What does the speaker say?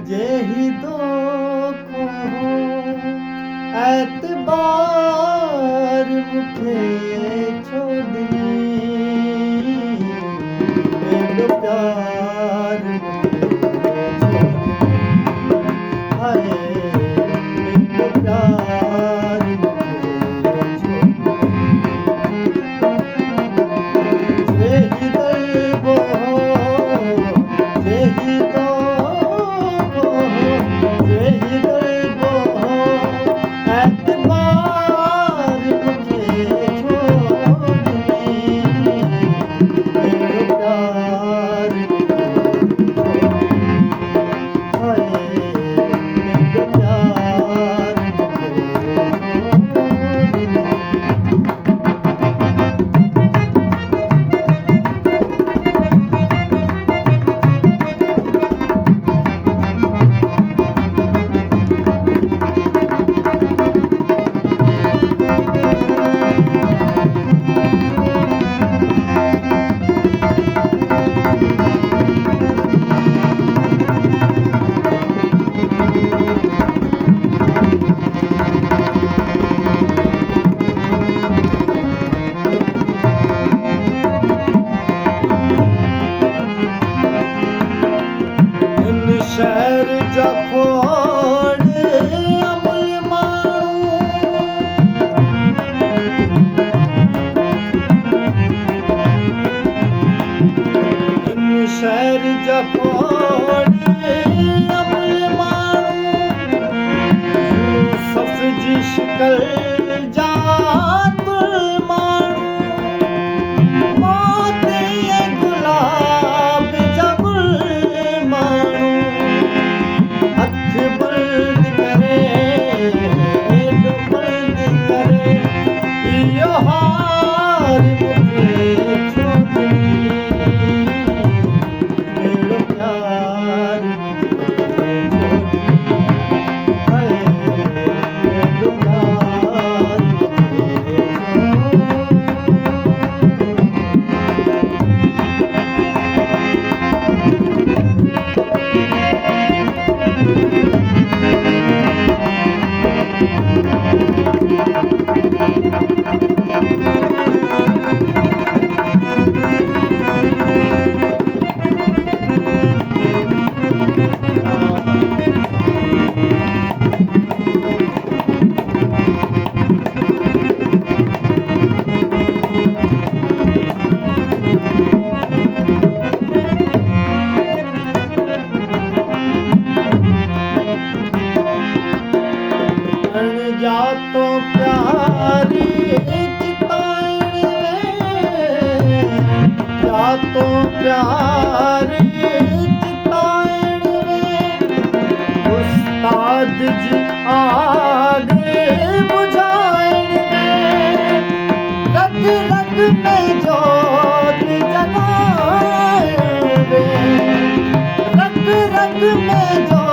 जेहि दो एतबार मुखे छोड़नी एडो प्यार मुखे छोड़नी हाय एडो प्यार मुखे छोड़नी जेहि दो जेहि दो जेहि दो एतबार मुखे छोड़नी एडो प्यार मुखे छोड़नी हाय एडो प्यार मुखे छोड़नी शहर जा खोड़ अमल माण्हू शहर जा खोड़ अमल माण्हू यूसुफ जी शिकल जा हार मुखे छोड़नी एडो प्यार मुखे छोड़नी हाय एडो प्यार मुखे जा तो प्यारी चिताएं जा तो प्यारी चिताएं उस्ताद जी आगे बुझाएंगे रग रग में जोत जगाएंगे रग रग में जोत